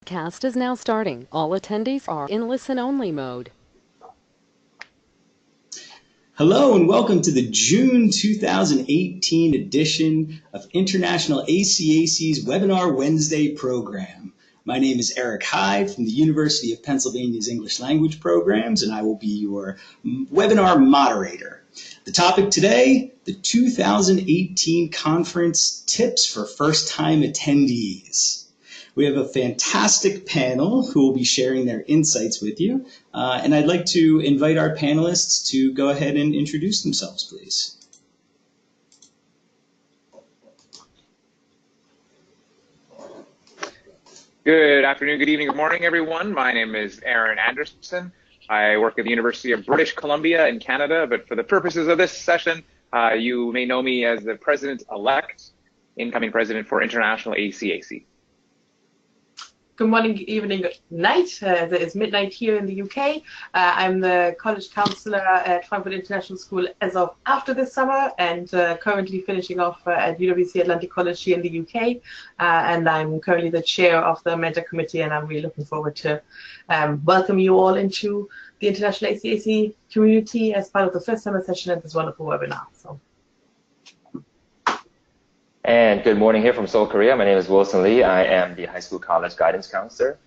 Cast is now starting. All attendees are in listen-only mode. Hello and welcome to the June 2018 edition of International ACAC's Webinar Wednesday program. My name is Eric Hyde from the University of Pennsylvania's English Language Programs, and I will be your webinar moderator. The topic today, the 2018 conference tips for first-time attendees. We have a fantastic panel who will be sharing their insights with you. And I'd like to invite our panelists to go ahead and introduce themselves, please. Good afternoon, good evening, good morning, everyone. My name is Aaron Anderson. I work at the University of British Columbia in Canada, but for the purposes of this session, you may know me as the President-elect, incoming President for International ACAC. Good morning, good evening, good night. It's midnight here in the UK. I'm the college counselor at Frankfurt International School as of after this summer, and currently finishing off at University Atlantic College here in the UK. And I'm currently the chair of the mentor committee, and I'm really looking forward to welcome you all into the International ACAC community as part of the first summer session at this wonderful webinar. And good morning here from Seoul, Korea. My name is Wilson Lee. I am the high school college guidance counselor.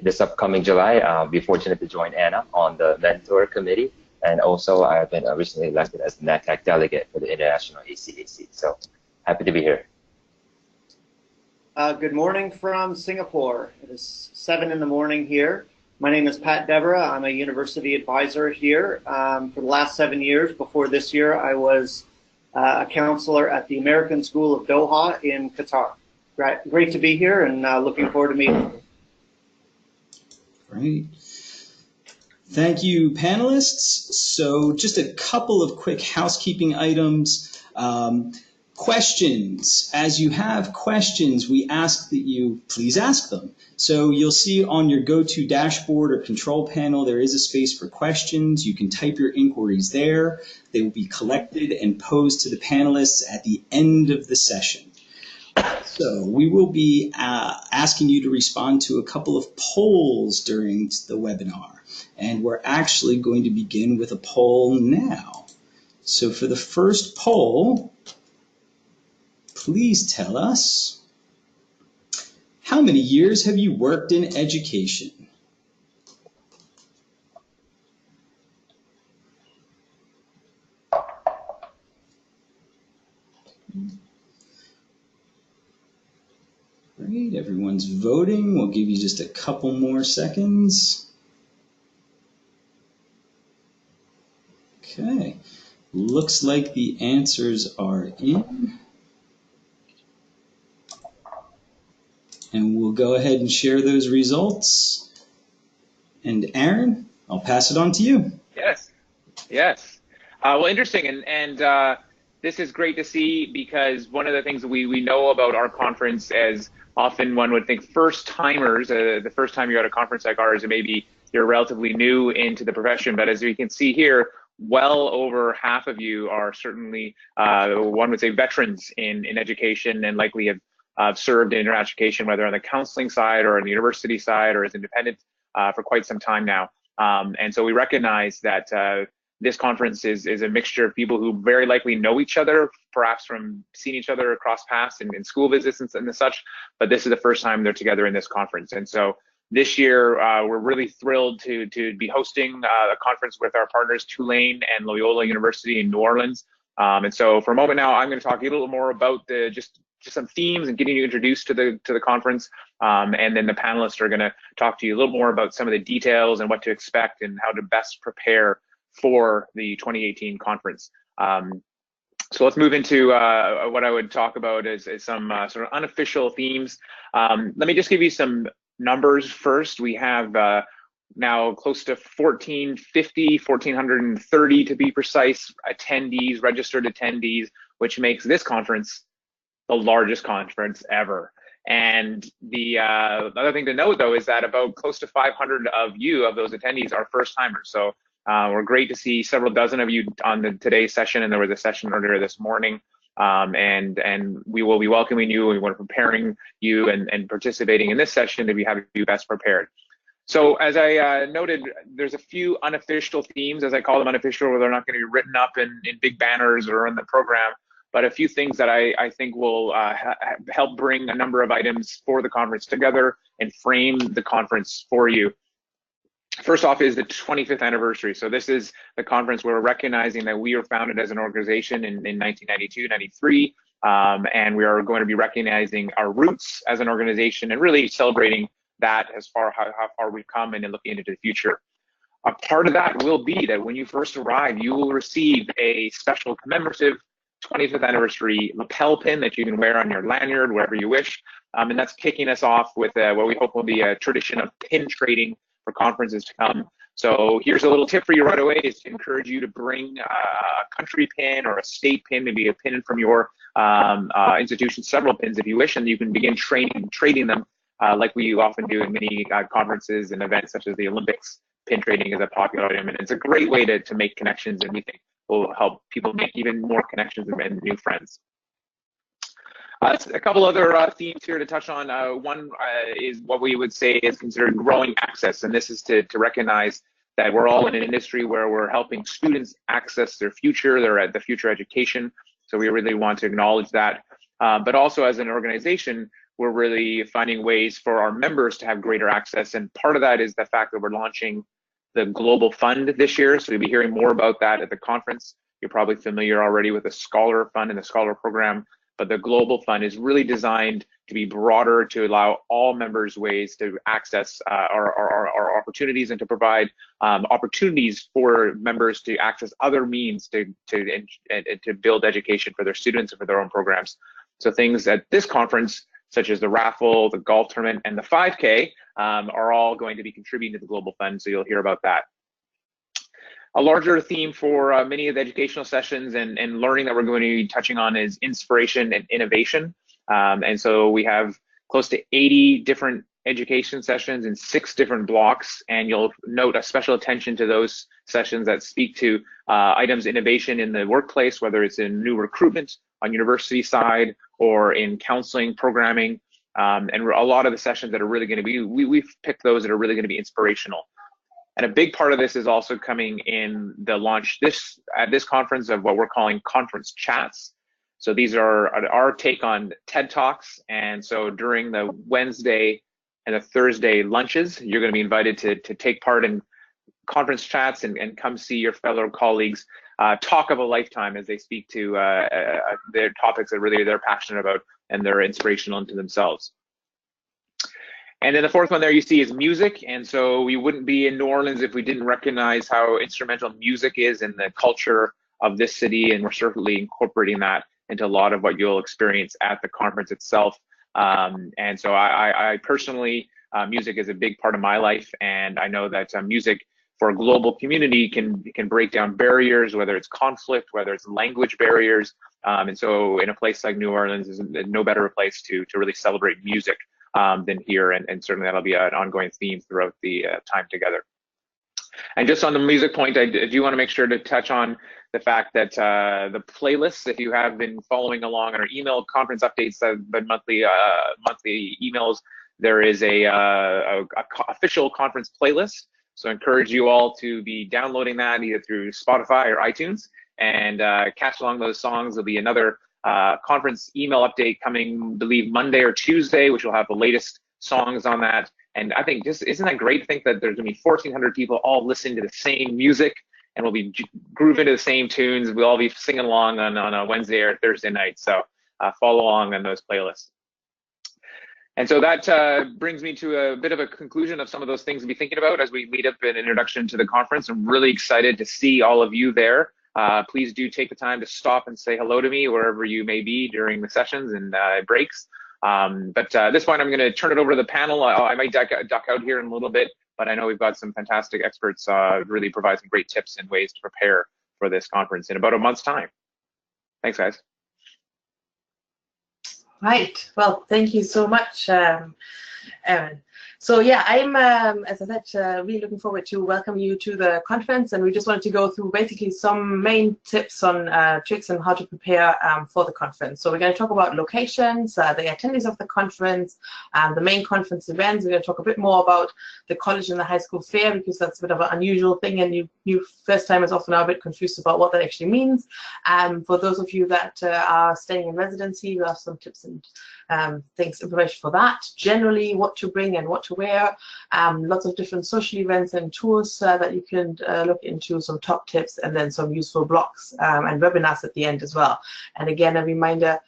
This upcoming July, I'll be fortunate to join Anna on the mentor committee. And also I've been recently elected as the NACAC delegate for the International ACAC. So happy to be here. Good morning from Singapore. It is 7 in the morning here. My name is Pat Deborah. I'm a university advisor here. For the last 7 years, before this year, I was a counselor at the American School of Doha in Qatar. Great to be here, and looking forward to meeting you. Great. Thank you, panelists. So just a couple of quick housekeeping items. Questions. As you have questions, we ask that you please ask them. So you'll see on your go-to dashboard or control panel, there is a space for questions. You can type your inquiries there. They will be collected and posed to the panelists at the end of the session. So we will be asking you to respond to a couple of polls during the webinar. And we're actually going to begin with a poll now. So for the first poll, please tell us, how many years have you worked in education? Great, everyone's voting. We'll give you just a couple more seconds. Okay, looks like the answers are in. And we'll go ahead and share those results. And Aaron, I'll pass it on to you. Yes. Well, interesting, and this is great to see, because one of the things that we know about our conference, as often one would think first-timers, the first time you're at a conference like ours, and maybe you're relatively new into the profession, but as we can see here, well over half of you are certainly, one would say, veterans in education, and likely have served in international education, whether on the counseling side or on the university side or as independent for quite some time now. And so we recognize that this conference is a mixture of people who very likely know each other, perhaps from seeing each other across paths and in school visits and such, but this is the first time they're together in this conference. And so this year, we're really thrilled to be hosting a conference with our partners, Tulane and Loyola University in New Orleans. And so for a moment now, I'm going to talk a little more about just some themes and getting you introduced to the conference, and then the panelists are going to talk to you a little more about some of the details and what to expect and how to best prepare for the 2018 conference. So let's move into what I would talk about as some sort of unofficial themes. Let me just give you some numbers first. We have now close to 1,430 to be precise, attendees, registered attendees, which makes this conference the largest conference ever. And the other thing to note, though, is that about close to 500 of those attendees, are first timers. So we're great to see several dozen of you on today's session, and there was a session earlier this morning. and we will be welcoming you, and we want to preparing you and participating in this session to have you best prepared. So as I noted, there's a few unofficial themes, as I call them unofficial, where they're not going to be written up in big banners or in the program, but a few things that I think will help bring a number of items for the conference together and frame the conference for you. First off is the 25th anniversary. So this is the conference where we're recognizing that we were founded as an organization in 1992, 93, and we are going to be recognizing our roots as an organization and really celebrating that as far how far we've come and looking into the future. A part of that will be that when you first arrive, you will receive a special commemorative 25th anniversary lapel pin that you can wear on your lanyard wherever you wish, and that's kicking us off with what we hope will be a tradition of pin trading for conferences to come. So here's a little tip for you right away, is to encourage you to bring a country pin or a state pin, maybe a pin from your institution, several pins if you wish, and you can begin trading them like we often do in many conferences and events such as the Olympics. Pin trading is a popular item, and it's a great way to make connections, and we think will help people make even more connections and new friends. A couple other themes here to touch on. One is what we would say is considered growing access, and this is to recognize that we're all in an industry where we're helping students access their future, the future education. So we really want to acknowledge that. But also as an organization, we're really finding ways for our members to have greater access, and part of that is the fact that we're launching the Global Fund this year. So you'll be hearing more about that at the conference. You're probably familiar already with the Scholar Fund and the Scholar Program, but the Global Fund is really designed to be broader, to allow all members ways to access our opportunities and to provide opportunities for members to access other means to build education for their students and for their own programs. So things at this conference, such as the raffle, the golf tournament, and the 5K are all going to be contributing to the Global Fund, so you'll hear about that. A larger theme for many of the educational sessions and learning that we're going to be touching on is inspiration and innovation. And so we have close to 80 different education sessions in 6 different blocks, and you'll note a special attention to those sessions that speak to items innovation in the workplace, whether it's in new recruitment on university side or in counseling programming. And a lot of the sessions that are really going to be, we've picked those that are really going to be inspirational. And a big part of this is also coming in the launch at this conference of what we're calling conference chats. So these are our take on TED Talks. And so during the Wednesday and the Thursday lunches, you're going to be invited to take part in conference chats and come see your fellow colleagues talk of a lifetime as they speak to their topics that really they're passionate about and they're inspirational into themselves. And then the fourth one there you see is music. And so we wouldn't be in New Orleans if we didn't recognize how instrumental music is in the culture of this city. And we're certainly incorporating that into a lot of what you'll experience at the conference itself. And so I personally, music is a big part of my life. And I know that music for a global community can break down barriers, whether it's conflict, whether it's language barriers. And so in a place like New Orleans, there's no better place to really celebrate music than here, and certainly that'll be an ongoing theme throughout the time together. And just on the music point, I do want to make sure to touch on the fact that the playlists, if you have been following along on our email conference updates, but monthly emails, there is a official conference playlist. So I encourage you all to be downloading that either through Spotify or iTunes and catch along those songs. There'll be another conference email update coming, I believe, Monday or Tuesday, which will have the latest songs on that. And I think just, isn't that great to think that there's gonna be 1,400 people all listening to the same music, and we'll be grooving to the same tunes. We'll all be singing along on a Wednesday or Thursday night. So follow along on those playlists. And so that brings me to a bit of a conclusion of some of those things to be thinking about as we lead up an introduction to the conference. I'm really excited to see all of you there. Please do take the time to stop and say hello to me wherever you may be during the sessions and breaks. But at this point, I'm going to turn it over to the panel. I might duck out here in a little bit, but I know we've got some fantastic experts really provide some great tips and ways to prepare for this conference in about a month's time. Thanks, guys. Right. Well, thank you so much, Aaron. So yeah, I'm, as I said, really looking forward to welcome you to the conference, and we just wanted to go through basically some main tips on tricks and how to prepare for the conference. So we're going to talk about locations, the attendees of the conference, the main conference events. We're going to talk a bit more about the college and the high school fair, because that's a bit of an unusual thing, and you first timers often are a bit confused about what that actually means. For those of you that are staying in residency, we have some tips and information for that. Generally, what to bring and what to wear. Lots of different social events and tours that you can look into, some top tips, and then some useful blogs and webinars at the end as well. And again, a reminder,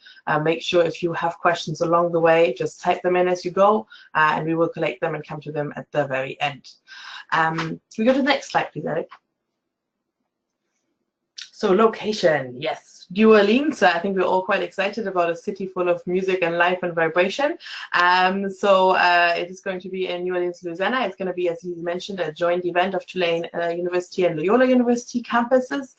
make sure if you have questions along the way, just type them in as you go, and we will collect them and come to them at the very end. Can we go to the next slide, please, Eric? So location, yes. New Orleans, I think we're all quite excited about a city full of music and life and vibration. It is going to be in New Orleans, Louisiana. It's going to be, as you mentioned, a joint event of Tulane University and Loyola University campuses.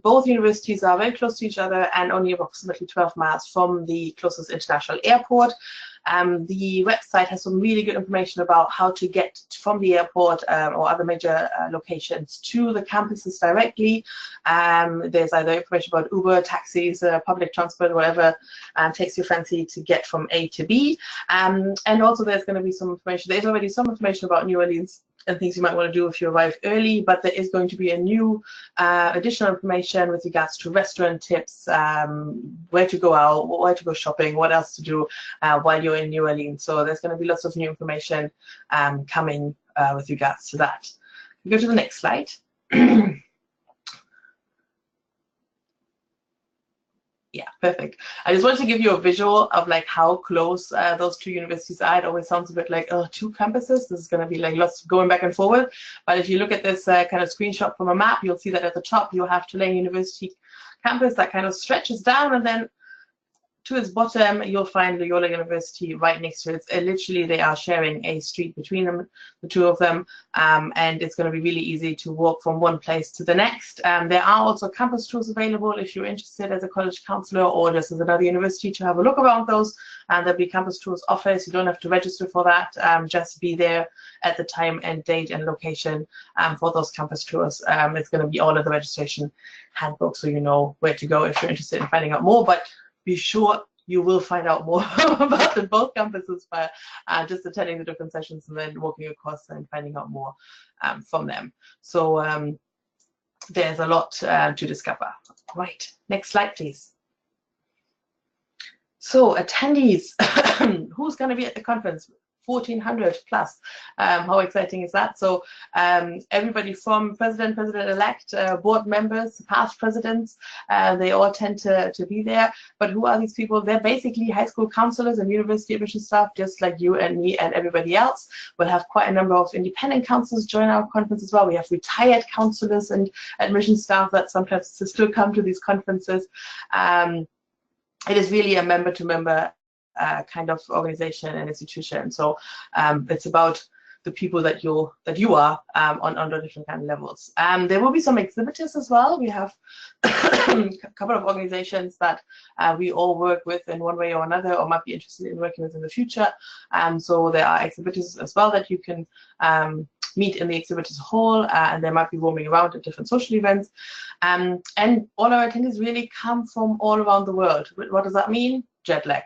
Both universities are very close to each other and only approximately 12 miles from the closest international airport. The website has some really good information about how to get from the airport or other major locations to the campuses directly. There's either information about Uber, taxis, public transport, whatever takes your fancy to get from A to B. And also there's going to be some information. There's already some information about New Orleans and things you might want to do if you arrive early, but there is going to be a new additional information with regards to restaurant tips, where to go out, where to go shopping, what else to do while you're in New Orleans. So there's going to be lots of new information coming with regards to that. We go to the next slide. Yeah, perfect. I just wanted to give you a visual of like how close those two universities are. It always sounds a bit like, oh, two campuses. This is going to be like lots going back and forward. But if you look at this kind of screenshot from a map, you'll see that at the top you have Tulane University campus that kind of stretches down, and then to its bottom, you'll find Loyola University right next to it. Literally, they are sharing a street between them, the two of them, and it's going to be really easy to walk from one place to the next. There are also campus tours available if you're interested as a college counselor or just as another university to have a look around those. And there'll be campus tours offered. You don't have to register for that. Just be there at the time and date and location for those campus tours. It's going to be all of the registration handbook, so you know where to go if you're interested in finding out more. But be sure you will find out more about the both campuses by just attending the different sessions and then walking across and finding out more from them. So there's a lot to discover. Right, next slide, please. So attendees, who's going to be at the conference? 1,400 plus. How exciting is that? So everybody from president, president-elect, board members, past presidents, they all tend to be there. But who are these people? They're basically high school counselors and university admission staff, just like you and me and everybody else. We'll have quite a number of independent counselors join our conference as well. We have retired counselors and admission staff that sometimes still come to these conferences. It is really a member-to-member kind of organization and institution. So it's about the people that you are on the different kind of levels. There will be some exhibitors as well. We have a couple of organizations that we all work with in one way or another, or might be interested in working with in the future. So there are exhibitors as well that you can meet in the exhibitors hall, and they might be roaming around at different social events. And all our attendees really come from all around the world. What does that mean? Jet lag.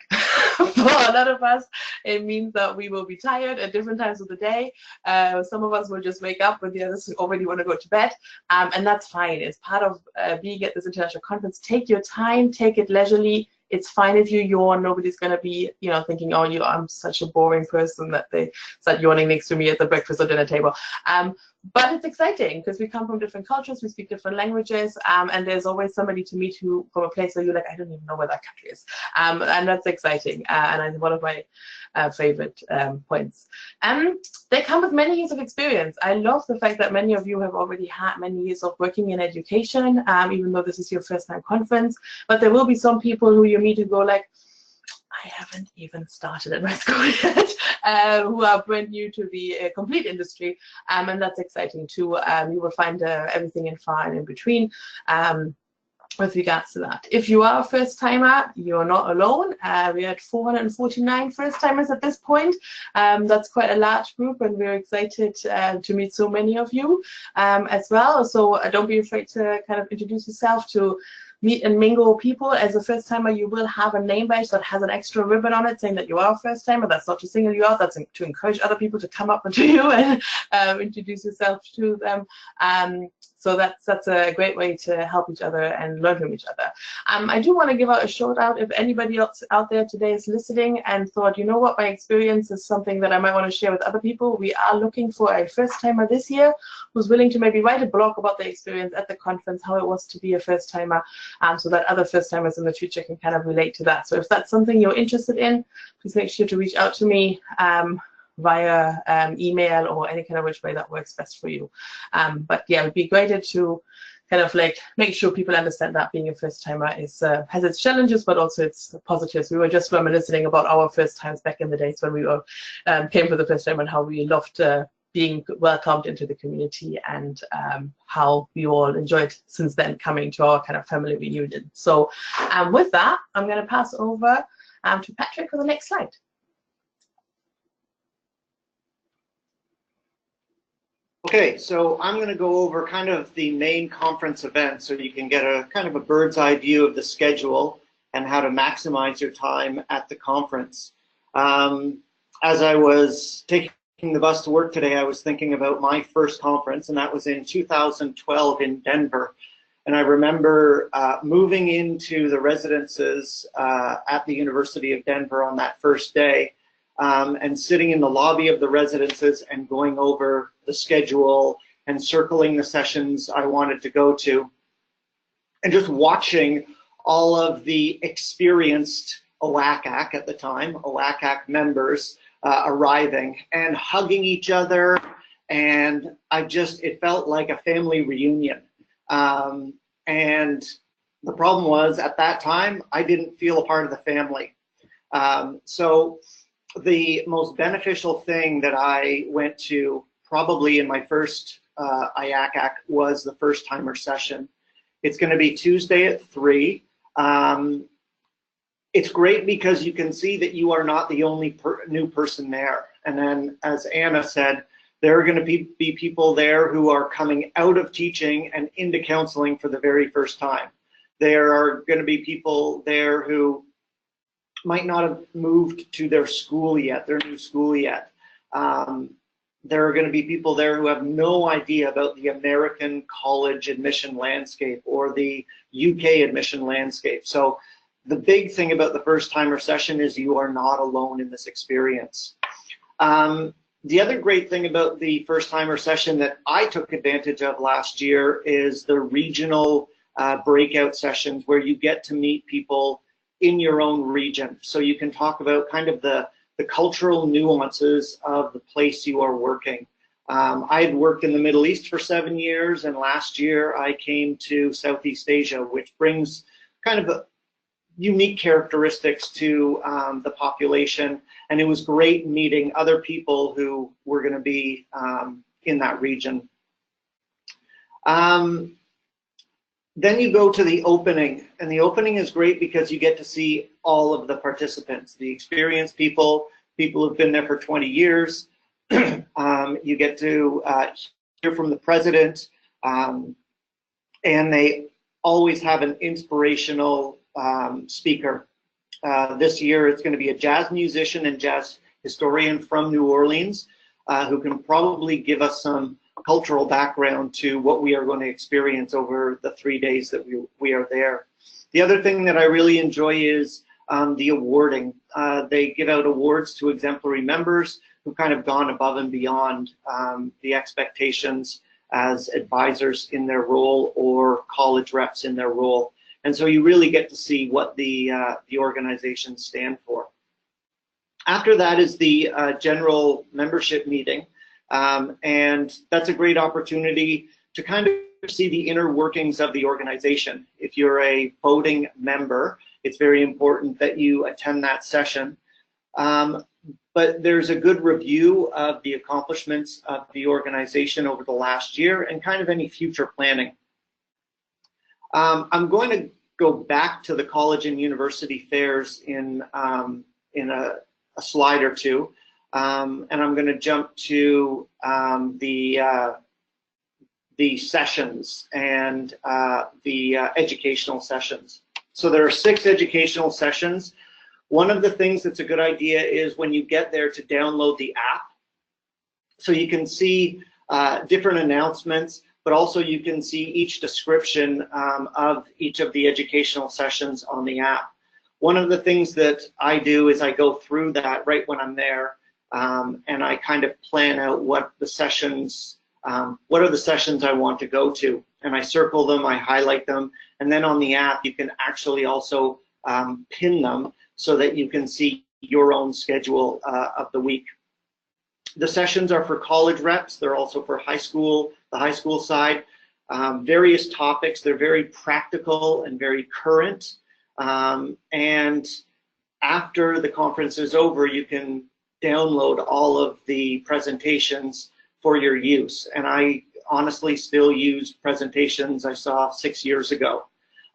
For a lot of us, it means that we will be tired at different times of the day. Some of us will just wake up, but the others already want to go to bed, and that's fine. It's part of being at this international conference. Take your time, take it leisurely. It's fine if you yawn. Nobody's going to be, thinking, oh, I'm such a boring person that they start yawning next to me at the breakfast or dinner table. But it's exciting because we come from different cultures, we speak different languages, and there's always somebody to meet who from a place where you're like, I don't even know where that country is. And that's exciting, and I think one of my favorite points. They come with many years of experience. I love the fact that many of you have already had many years of working in education, even though this is your first time conference. But there will be some people who you meet who go like, I haven't even started at my school yet, who are brand new to the complete industry, and that's exciting too. You will find everything in far and in between. with regards to that. If you are a first timer, you're not alone. We're at 449 first timers at this point. That's quite a large group, and we're excited to meet so many of you as well. So don't be afraid to kind of introduce yourself, to meet and mingle people. As a first timer, you will have a name badge that has an extra ribbon on it saying that you are a first timer. That's not to single you out, that's to encourage other people to come up to you and introduce yourself to them. So that's a great way to help each other and learn from each other. I do want to give out a shout out if anybody else out there today is listening and thought, you know what, my experience is something that I might want to share with other people. We are looking for a first timer this year who's willing to maybe write a blog about their experience at the conference, how it was to be a first timer, so that other first timers in the future can kind of relate to that. So if that's something you're interested in, please make sure to reach out to me via email or any kind of which way that works best for you. But yeah, it would be great to kind of like make sure people understand that being a first timer is has its challenges, but also its positives. We were just reminiscing about our first times back in the days when we were came for the first time, and how we loved being welcomed into the community, and how we all enjoyed since then coming to our kind of family reunion. So with that, I'm going to pass over to Patrick for the next slide. Okay, so I'm going to go over kind of the main conference events so you can get a kind of a bird's eye view of the schedule and how to maximize your time at the conference. As I was taking the bus to work today, I was thinking about my first conference, and that was in 2012 in Denver. And I remember moving into the residences at the University of Denver on that first day, and sitting in the lobby of the residences and going over the schedule and circling the sessions I wanted to go to, and just watching all of the experienced OACAC at the time, OACAC members arriving and hugging each other, and it felt like a family reunion. And the problem was, at that time, I didn't feel a part of the family. So the most beneficial thing that I went to probably in my first IACAC was the first timer session. It's going to be Tuesday at 3. It's great because you can see that you are not the only new person there. And then, as Anna said, there are going to be people there who are coming out of teaching and into counseling for the very first time. There are going to be people there who might not have moved to their school yet, their new school yet. There are going to be people there who have no idea about the American college admission landscape or the UK admission landscape. So the big thing about the first timer session is you are not alone in this experience. The other great thing about the first timer session that I took advantage of last year is the regional breakout sessions, where you get to meet people in your own region. So you can talk about kind of the cultural nuances of the place you are working. I had worked in the Middle East for 7 years, and last year I came to Southeast Asia, which brings kind of unique characteristics to the population, and it was great meeting other people who were going to be in that region. Then you go to the opening, and the opening is great because you get to see all of the participants, the experienced people, people who've been there for 20 years. You get to hear from the president, and they always have an inspirational speaker. This year it's going to be a jazz musician and jazz historian from New Orleans, who can probably give us some cultural background to what we are going to experience over the 3 days that we are there. The other thing that I really enjoy is the awarding. They give out awards to exemplary members who kind of gone above and beyond the expectations as advisors in their role or college reps in their role. And so you really get to see what the organizations stand for. After that is the general membership meeting. And that's a great opportunity to kind of see the inner workings of the organization. If you're a voting member, it's very important that you attend that session. But there's a good review of the accomplishments of the organization over the last year and kind of any future planning. I'm going to go back to the college and university fairs in a slide or two, and I'm going to jump to the sessions and the educational sessions. So there are 6 educational sessions. One of the things that's a good idea is when you get there to download the app, so you can see different announcements, but also you can see each description of each of the educational sessions on the app. One of the things that I do is I go through that right when I'm there, and I kind of plan out what the sessions, what are the sessions I want to go to, and I circle them, I highlight them, and then on the app you can actually also pin them so that you can see your own schedule of the week. The sessions are for college reps. They're also for high school, the high school side. Various topics. They're very practical and very current. And after the conference is over, you can download all of the presentations for your use. And I honestly still use presentations I saw 6 years ago.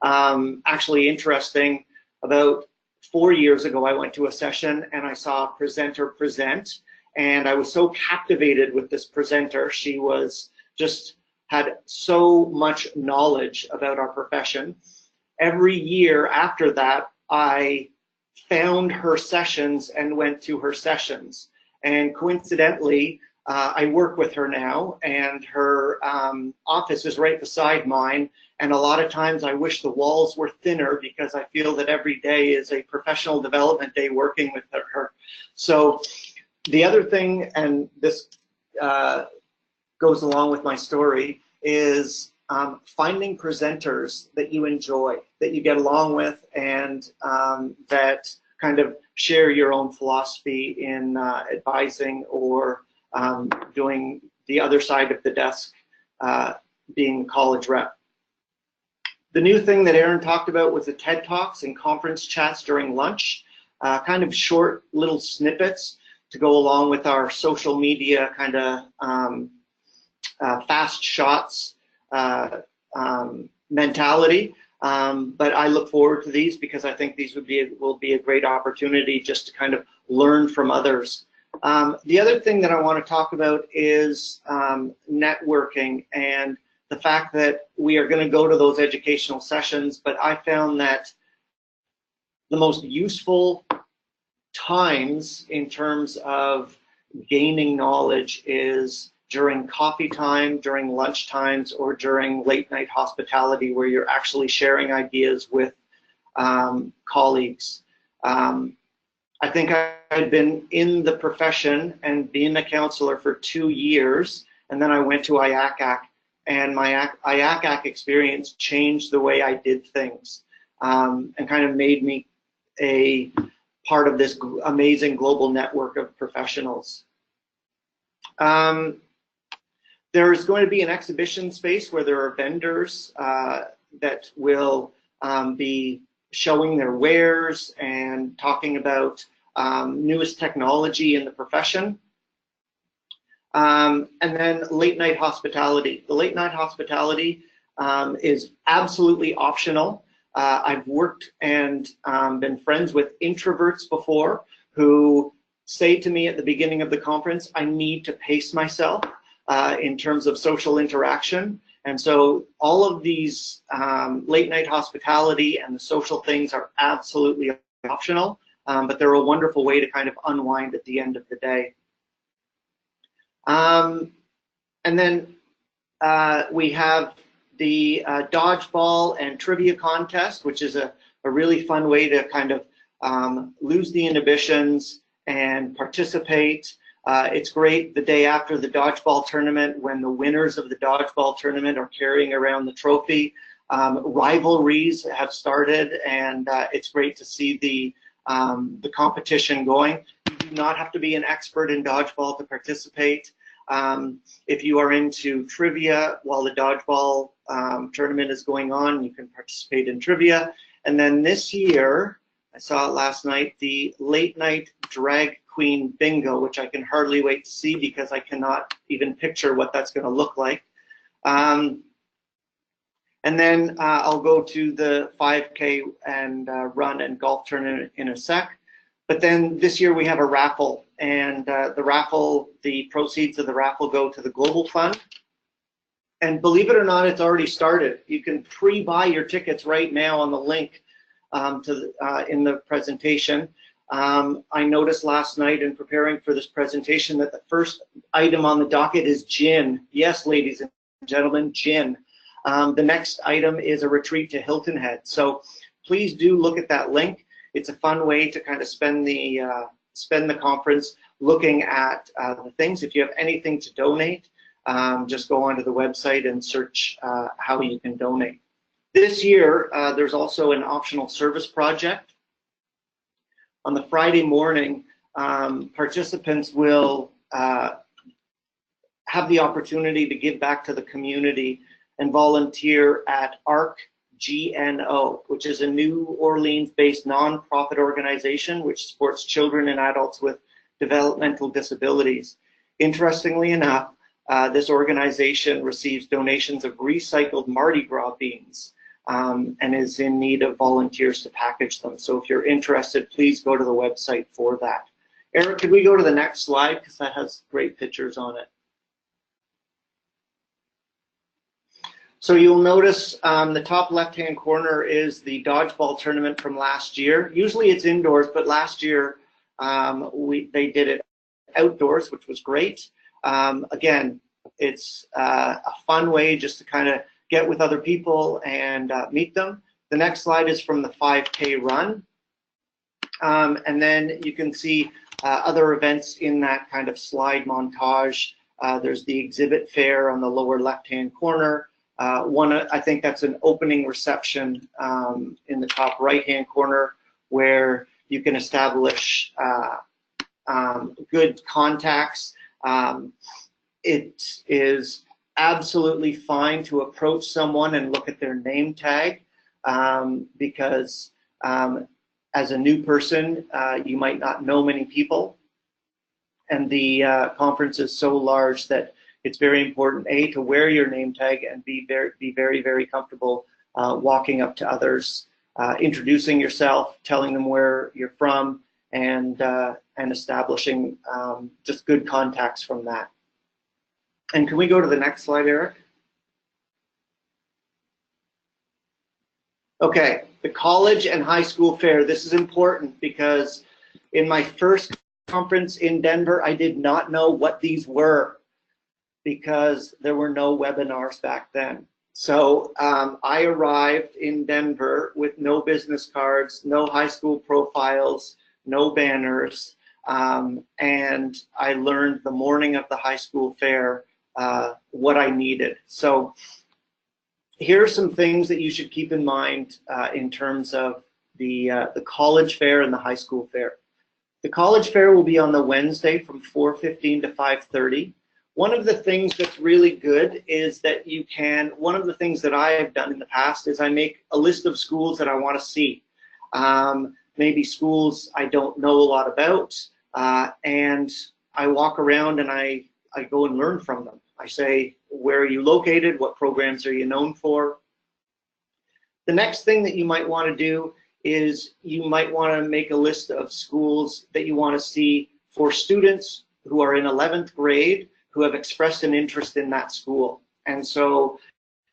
Actually interesting, about 4 years ago, I went to a session and I saw a presenter present. And I was so captivated with this presenter. She was just had so much knowledge about our profession. Every year after that, I found her sessions and went to her sessions. And coincidentally, I work with her now, and her office is right beside mine. And a lot of times I wish the walls were thinner because I feel that every day is a professional development day working with her. So the other thing, and this goes along with my story, is finding presenters that you enjoy, that you get along with, and that kind of share your own philosophy in advising or doing the other side of the desk, being college rep. The new thing that Aaron talked about was the TED Talks and conference chats during lunch, kind of short little snippets to go along with our social media kind of fast shots mentality. But I look forward to these because I think these will be a great opportunity just to kind of learn from others. The other thing that I want to talk about is networking and the fact that we are going to go to those educational sessions, but I found that the most useful times in terms of gaining knowledge is during coffee time, during lunch times, or during late night hospitality where you're actually sharing ideas with colleagues. I think I'd been in the profession and being a counselor for 2 years, and then I went to IACAC, and my IACAC experience changed the way I did things and kind of made me a part of this amazing global network of professionals. There's going to be an exhibition space where there are vendors that will be showing their wares and talking about newest technology in the profession. And then late night hospitality. The late night hospitality is absolutely optional. I've worked and been friends with introverts before who say to me at the beginning of the conference, I need to pace myself in terms of social interaction. And so all of these late night hospitality and the social things are absolutely optional, but they're a wonderful way to kind of unwind at the end of the day. And then we have the Dodgeball and Trivia Contest, which is a really fun way to kind of lose the inhibitions and participate. It's great the day after the Dodgeball tournament when the winners of the Dodgeball tournament are carrying around the trophy. Rivalries have started, and it's great to see the competition going. You do not have to be an expert in Dodgeball to participate. If you are into trivia while the Dodgeball tournament is going on, you can participate in trivia. And then this year, I saw it last night, the late night drag queen bingo, which I can hardly wait to see because I cannot even picture what that's going to look like. And then I'll go to the 5K and run and golf tournament in a sec. But then this year we have a raffle, and the proceeds of the raffle go to the Global Fund. And believe it or not, it's already started. You can pre-buy your tickets right now on the link in the presentation. I noticed last night in preparing for this presentation that the first item on the docket is gin. Yes, ladies and gentlemen, gin. The next item is a retreat to Hilton Head. So please do look at that link. It's a fun way to kind of spend the conference looking at the things. If you have anything to donate, just go onto the website and search how you can donate. This year, there's also an optional service project. On the Friday morning, participants will have the opportunity to give back to the community and volunteer at ARC GNO, which is a New Orleans-based nonprofit organization which supports children and adults with developmental disabilities. Interestingly enough, this organization receives donations of recycled Mardi Gras beans and is in need of volunteers to package them. So if you're interested, please go to the website for that. Eric, could we go to the next slide, because that has great pictures on it. So you'll notice the top left-hand corner is the dodgeball tournament from last year. Usually it's indoors, but last year they did it outdoors, which was great. Again, it's a fun way just to kind of get with other people and meet them. The next slide is from the 5K run. And then you can see other events in that kind of slide montage. There's the exhibit fair on the lower left-hand corner. I think that's an opening reception in the top right-hand corner, where you can establish good contacts. It is absolutely fine to approach someone and look at their name tag, because as a new person, you might not know many people, and the conference is so large that it's very important, A, to wear your name tag, and be very, very comfortable walking up to others, introducing yourself, telling them where you're from, and establishing just good contacts from that. And can we go to the next slide, Eric? Okay, the college and high school fair. This is important because in my first conference in Denver, I did not know what these were, because there were no webinars back then. So I arrived in Denver with no business cards, no high school profiles, no banners, and I learned the morning of the high school fair what I needed. So here are some things that you should keep in mind in terms of the college fair and the high school fair. The college fair will be on the Wednesday from 4:15 to 5:30. One of the things that's really good is that one of the things that I have done in the past is I make a list of schools that I want to see. Maybe schools I don't know a lot about, and I walk around and I go and learn from them. I say, where are you located? What programs are you known for? The next thing that you might want to do is you might want to make a list of schools that you want to see for students who are in 11th grade who have expressed an interest in that school. And so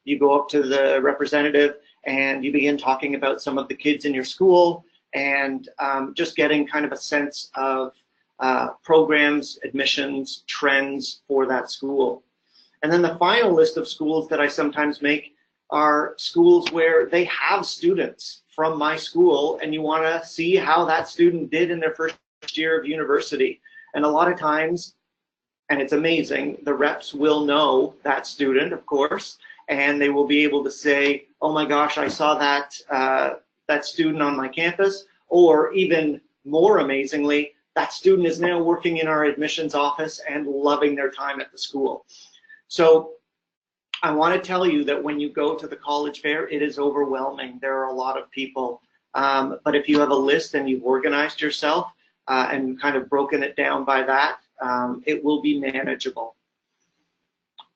you go up to the representative and you begin talking about some of the kids in your school, and just getting kind of a sense of programs, admissions, trends for that school. And then the final list of schools that I sometimes make are schools where they have students from my school, and you want to see how that student did in their first year of university. And a lot of times, and it's amazing, the reps will know that student, of course, and they will be able to say, oh my gosh, I saw that, that student on my campus, or even more amazingly, that student is now working in our admissions office and loving their time at the school. So I want to tell you that when you go to the college fair, it is overwhelming. There are a lot of people, but if you have a list and you've organized yourself and kind of broken it down by that, it will be manageable.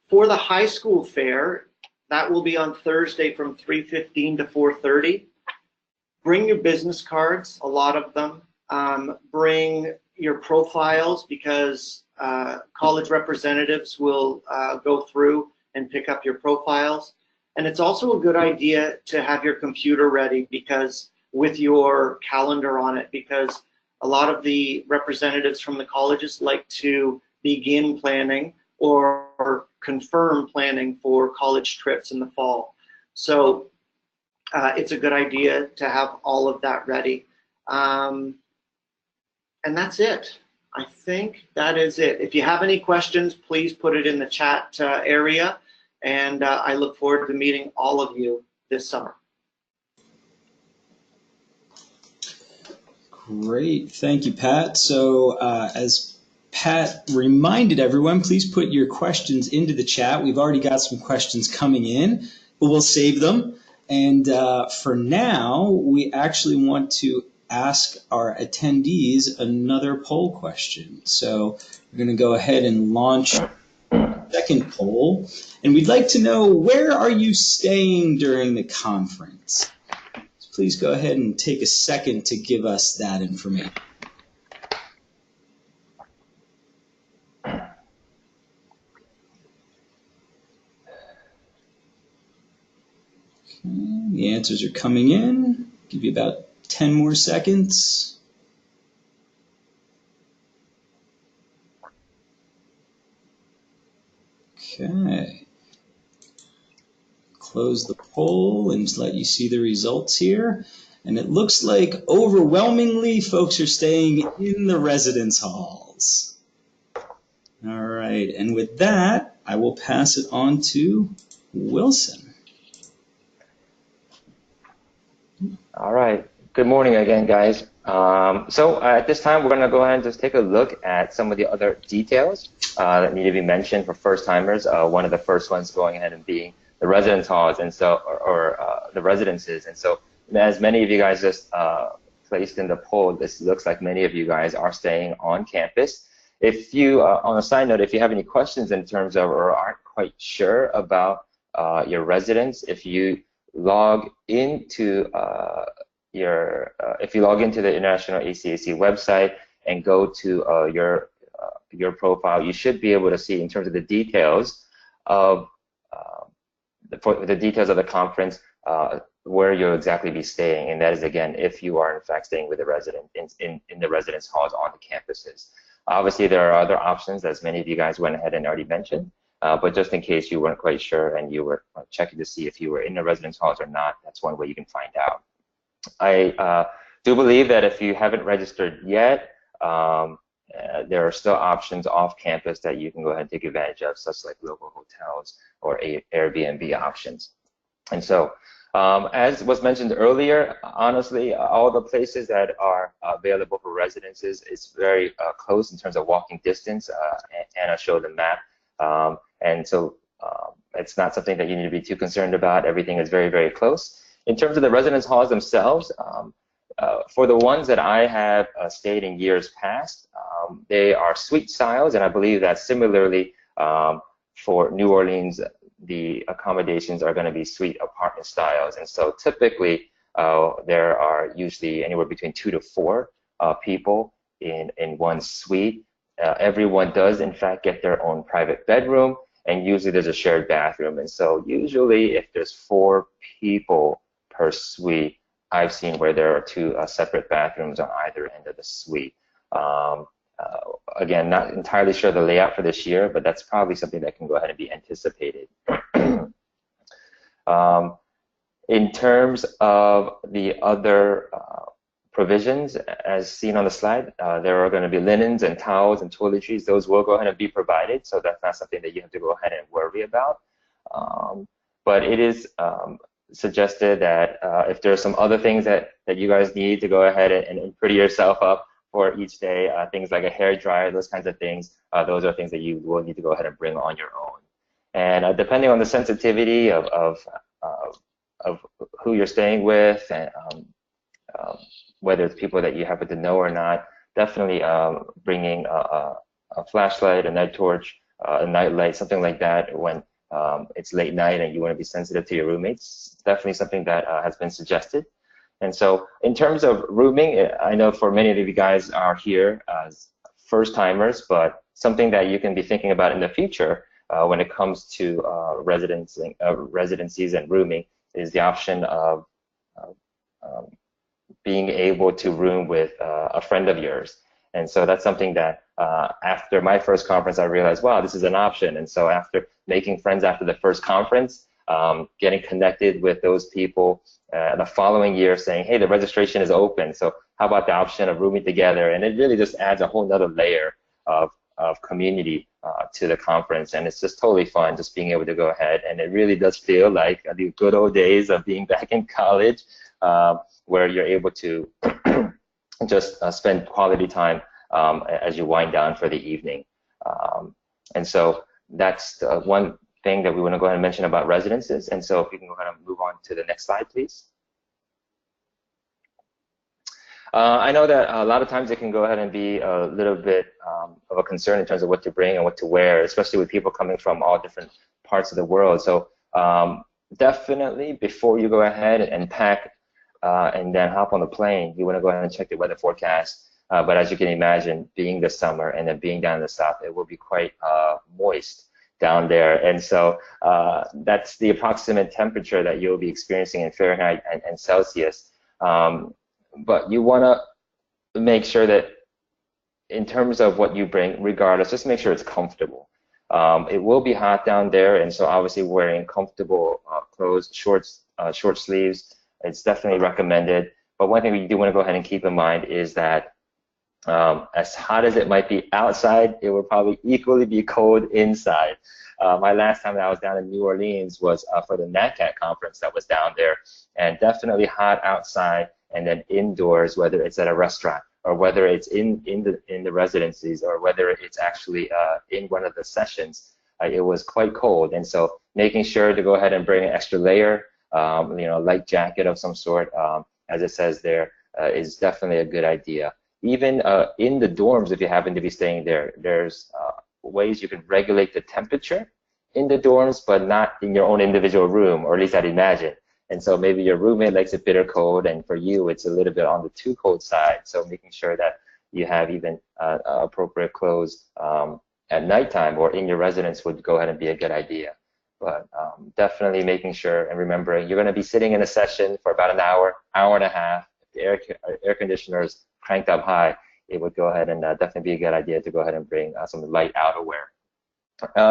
For the high school fair, That will be on Thursday from 3:15 to 4:30. Bring your business cards, a lot of them. Bring your profiles, because college representatives will go through and pick up your profiles. And it's also a good idea to have your computer ready, because with your calendar on it, because a lot of the representatives from the colleges like to begin planning or confirm planning for college trips in the fall. So it's a good idea to have all of that ready. And that's it. I think that is it. If you have any questions, please put it in the chat area. And I look forward to meeting all of you this summer. Great, thank you, Pat. So as Pat reminded everyone, please put your questions into the chat. We've already got some questions coming in, but we'll save them. And for now, we actually want to ask our attendees another poll question. So we're going to go ahead and launch a second poll. And we'd like to know, where are you staying during the conference? Please go ahead and take a second to give us that information. Okay, the answers are coming in. Give you about 10 more seconds. Okay. Close the poll and let you see the results here. And it looks like overwhelmingly folks are staying in the residence halls. All right, and with that, I will pass it on to Wilson. All right. Good morning again, guys. So at this time, we're going to go ahead and just take a look at some of the other details that need to be mentioned for first-timers. One of the first ones going ahead and being the residence halls, and so, or the residences. And so, as many of you guys just placed in the poll, this looks like many of you guys are staying on campus. If you, on a side note, if you have any questions in terms of, or aren't quite sure about your residence, if you log into if you log into the International ACAC website and go to your profile, you should be able to see in terms of the details of the details of the conference, where you'll exactly be staying, and that is, again, if you are in fact staying with a resident in the residence halls on the campuses. Obviously, there are other options, as many of you guys went ahead and already mentioned, but just in case you weren't quite sure and you were checking to see if you were in the residence halls or not, that's one way you can find out. I do believe that if you haven't registered yet, there are still options off campus that you can go ahead and take advantage of, such like local hotels or Airbnb options. And so, as was mentioned earlier, honestly, all the places that are available for residences is very close in terms of walking distance. Anna showed the map. And so it's not something that you need to be too concerned about. Everything is very, very close. In terms of the residence halls themselves, for the ones that I have stayed in years past, they are suite styles, and I believe that similarly for New Orleans, the accommodations are going to be suite apartment styles. And so typically there are usually anywhere between 2 to 4 people in one suite. Everyone does in fact get their own private bedroom, and usually there's a shared bathroom. And so usually if there's 4 people per suite, I've seen where there are 2 separate bathrooms on either end of the suite. Again, not entirely sure the layout for this year, but that's probably something that can go ahead and be anticipated. In terms of the other provisions, as seen on the slide, there are going to be linens and towels and toiletries. Those will go ahead and be provided, so that's not something that you have to go ahead and worry about. But it is suggested that if there are some other things that you guys need to go ahead and pretty yourself up for each day, things like a hair dryer, those kinds of things, those are things that you will need to go ahead and bring on your own. And depending on the sensitivity of who you're staying with, and whether it's people that you happen to know or not, definitely bringing a flashlight, a night torch, a night light, something like that when it's late night and you want to be sensitive to your roommates, it's definitely something that has been suggested. And so in terms of rooming, I know for many of you guys are here as first timers, but something that you can be thinking about in the future when it comes to residencies and rooming is the option of being able to room with a friend of yours. And so that's something that after my first conference, I realized, wow, this is an option. And so after making friends after the first conference, getting connected with those people the following year saying, hey, the registration is open. So how about the option of rooming together? And it really just adds a whole nother layer of community to the conference. And it's just totally fun just being able to go ahead. And it really does feel like the good old days of being back in college where you're able to just spend quality time as you wind down for the evening. And so that's one thing that we want to go ahead and mention about residences. And so if you can go ahead and move on to the next slide, please. I know that a lot of times it can go ahead and be a little bit of a concern in terms of what to bring and what to wear, especially with people coming from all different parts of the world. So definitely before you go ahead and pack and then hop on the plane, you want to go ahead and check the weather forecast. But as you can imagine, being the summer and then being down in the south, it will be quite moist down there. And so that's the approximate temperature that you'll be experiencing in Fahrenheit and Celsius. But you want to make sure that in terms of what you bring, regardless, just make sure it's comfortable. It will be hot down there, and so obviously wearing comfortable clothes, short sleeves, it's definitely recommended. But one thing we do want to go ahead and keep in mind is that as hot as it might be outside, it will probably equally be cold inside. My last time that I was down in New Orleans was for the NACAC conference that was down there, and definitely hot outside and then indoors, whether it's at a restaurant or whether it's in the residencies or whether it's actually in one of the sessions, it was quite cold. And so making sure to go ahead and bring an extra layer, light jacket of some sort, as it says there, is definitely a good idea. Even in the dorms, if you happen to be staying there, there's ways you can regulate the temperature in the dorms, but not in your own individual room, or at least I'd imagine. And so maybe your roommate likes it bitter cold, and for you, it's a little bit on the too cold side. So making sure that you have even appropriate clothes at nighttime or in your residence would go ahead and be a good idea. But definitely making sure and remembering you're going to be sitting in a session for about an hour, hour and a half. If the air conditioner is cranked up high, it would go ahead and definitely be a good idea to go ahead and bring some light outerwear.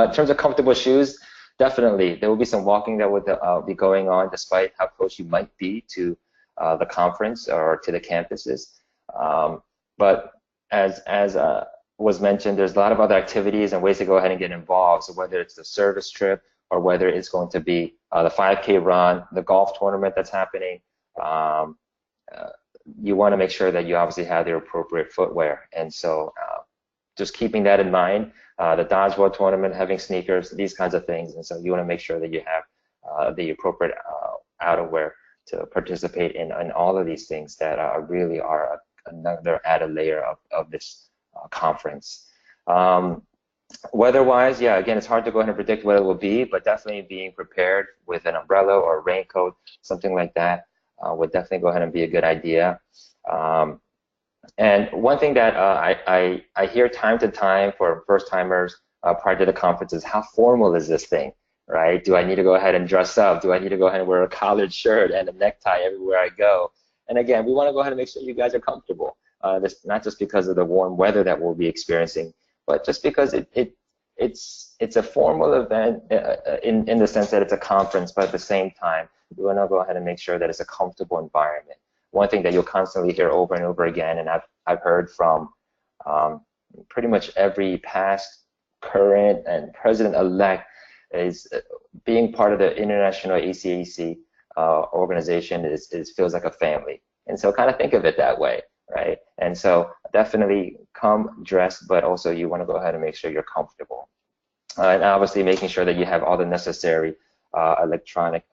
In terms of comfortable shoes, definitely there will be some walking that would be going on despite how close you might be to the conference or to the campuses. But as was mentioned, there's a lot of other activities and ways to go ahead and get involved. So whether it's the service trip or whether it's going to be the 5K run, the golf tournament that's happening, you want to make sure that you obviously have the appropriate footwear. And so just keeping that in mind, the Dodgeball tournament, having sneakers, these kinds of things. And so you want to make sure that you have the appropriate outerwear to participate in all of these things that really are another added layer of this conference. Weather-wise, yeah, again, it's hard to go ahead and predict what it will be, but definitely being prepared with an umbrella or a raincoat, something like that, would definitely go ahead and be a good idea. And one thing that I hear time to time for first-timers prior to the conference is, how formal is this thing, right? Do I need to go ahead and dress up? Do I need to go ahead and wear a collared shirt and a necktie everywhere I go? And again, we want to go ahead and make sure you guys are comfortable. This, not just because of the warm weather that we'll be experiencing, but just because it's a formal event in the sense that it's a conference, but at the same time, we want to go ahead and make sure that it's a comfortable environment. One thing that you'll constantly hear over and over again, and I've heard from pretty much every past, current, and president-elect, is being part of the International ACAC organization feels like a family. And so kind of think of it that way, right? And so definitely come dressed, but also you want to go ahead and make sure you're comfortable. And obviously making sure that you have all the necessary electronic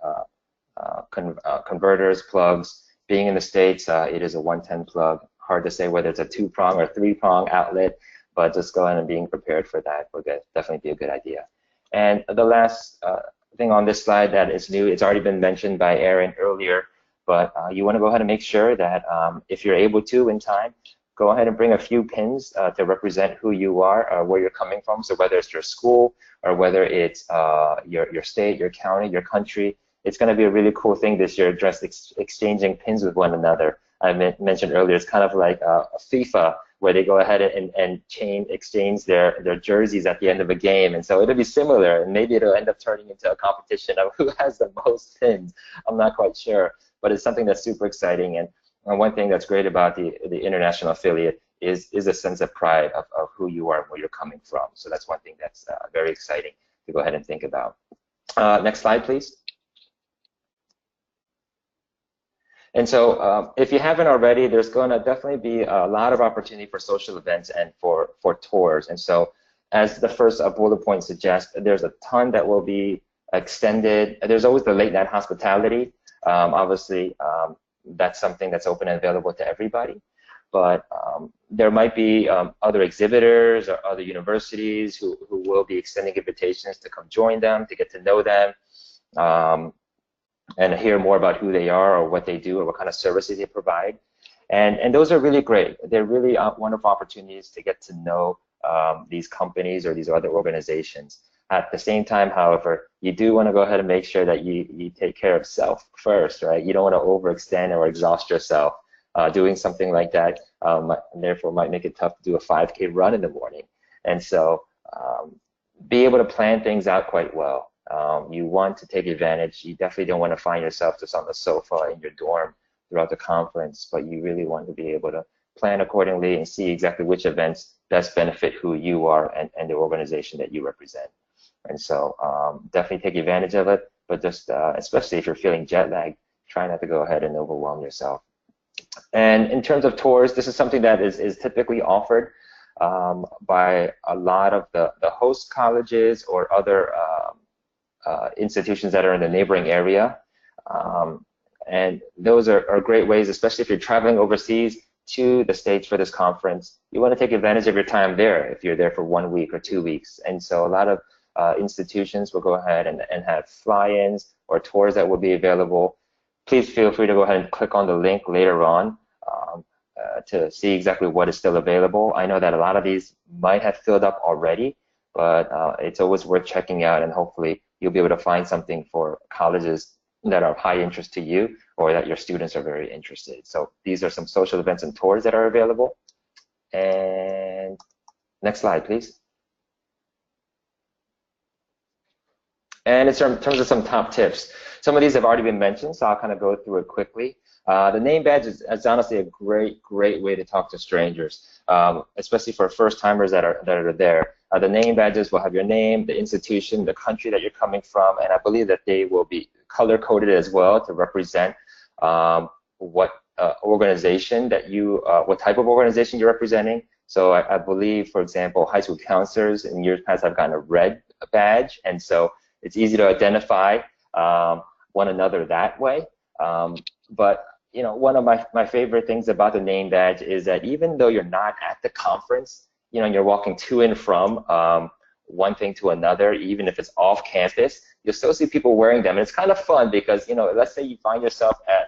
converters, plugs. Being in the States, it is a 110 plug. Hard to say whether it's a 2-prong or 3-prong outlet, but just go ahead and being prepared for that would definitely be a good idea. And the last thing on this slide that is new, it's already been mentioned by Aaron earlier, but you want to go ahead and make sure that if you're able to in time, go ahead and bring a few pins to represent who you are or where you're coming from. So whether it's your school or whether it's your state, your county, your country, it's going to be a really cool thing this year, just exchanging pins with one another. I mentioned earlier, it's kind of like a FIFA where they go ahead and exchange their jerseys at the end of a game. And so it'll be similar, and maybe it'll end up turning into a competition of who has the most pins. I'm not quite sure, but it's something that's super exciting. And one thing that's great about the international affiliate is a sense of pride of who you are and where you're coming from. So that's one thing that's very exciting to go ahead and think about. Next slide, please. And so if you haven't already, there's going to definitely be a lot of opportunity for social events and for tours. And so as the first bullet point suggests, there's a ton that will be extended. There's always the late night hospitality. Obviously, that's something that's open and available to everybody. But there might be other exhibitors or other universities who will be extending invitations to come join them, to get to know them, and hear more about who they are or what they do or what kind of services they provide. And those are really great. They're really wonderful opportunities to get to know these companies or these other organizations. At the same time, however, you do want to go ahead and make sure that you take care of self first, right? You don't want to overextend or exhaust yourself. Doing something like that, therefore, might make it tough to do a 5K run in the morning. And so be able to plan things out quite well. You want to take advantage. You definitely don't want to find yourself just on the sofa in your dorm throughout the conference, but you really want to be able to plan accordingly and see exactly which events best benefit who you are and the organization that you represent. And so definitely take advantage of it, but just especially if you're feeling jet lagged, try not to go ahead and overwhelm yourself. And in terms of tours, this is something that is typically offered by a lot of the host colleges or other institutions that are in the neighboring area. And those are great ways, especially if you're traveling overseas to the States for this conference. You want to take advantage of your time there if you're there for 1 week or 2 weeks. And so a lot of institutions will go ahead and have fly-ins or tours that will be available. Please feel free to go ahead and click on the link later on to see exactly what is still available. I know that a lot of these might have filled up already, but it's always worth checking out, and hopefully you'll be able to find something for colleges that are of high interest to you or that your students are very interested. So these are some social events and tours that are available. And next slide, please. And in terms of some top tips, some of these have already been mentioned, so I'll kind of go through it quickly. The name badge is honestly a great way to talk to strangers, especially for first-timers that are there. The name badges will have your name, the institution, the country that you're coming from, and I believe that they will be color-coded as well to represent what organization that what type of organization you're representing. So I believe, for example, high school counselors in years past have gotten a red badge, and so it's easy to identify one another that way. But you know, one of my favorite things about the name badge is that even though you're not at the conference, you know, you're walking to and from one thing to another, even if it's off campus, you'll still see people wearing them. And it's kind of fun because, you know, let's say you find yourself at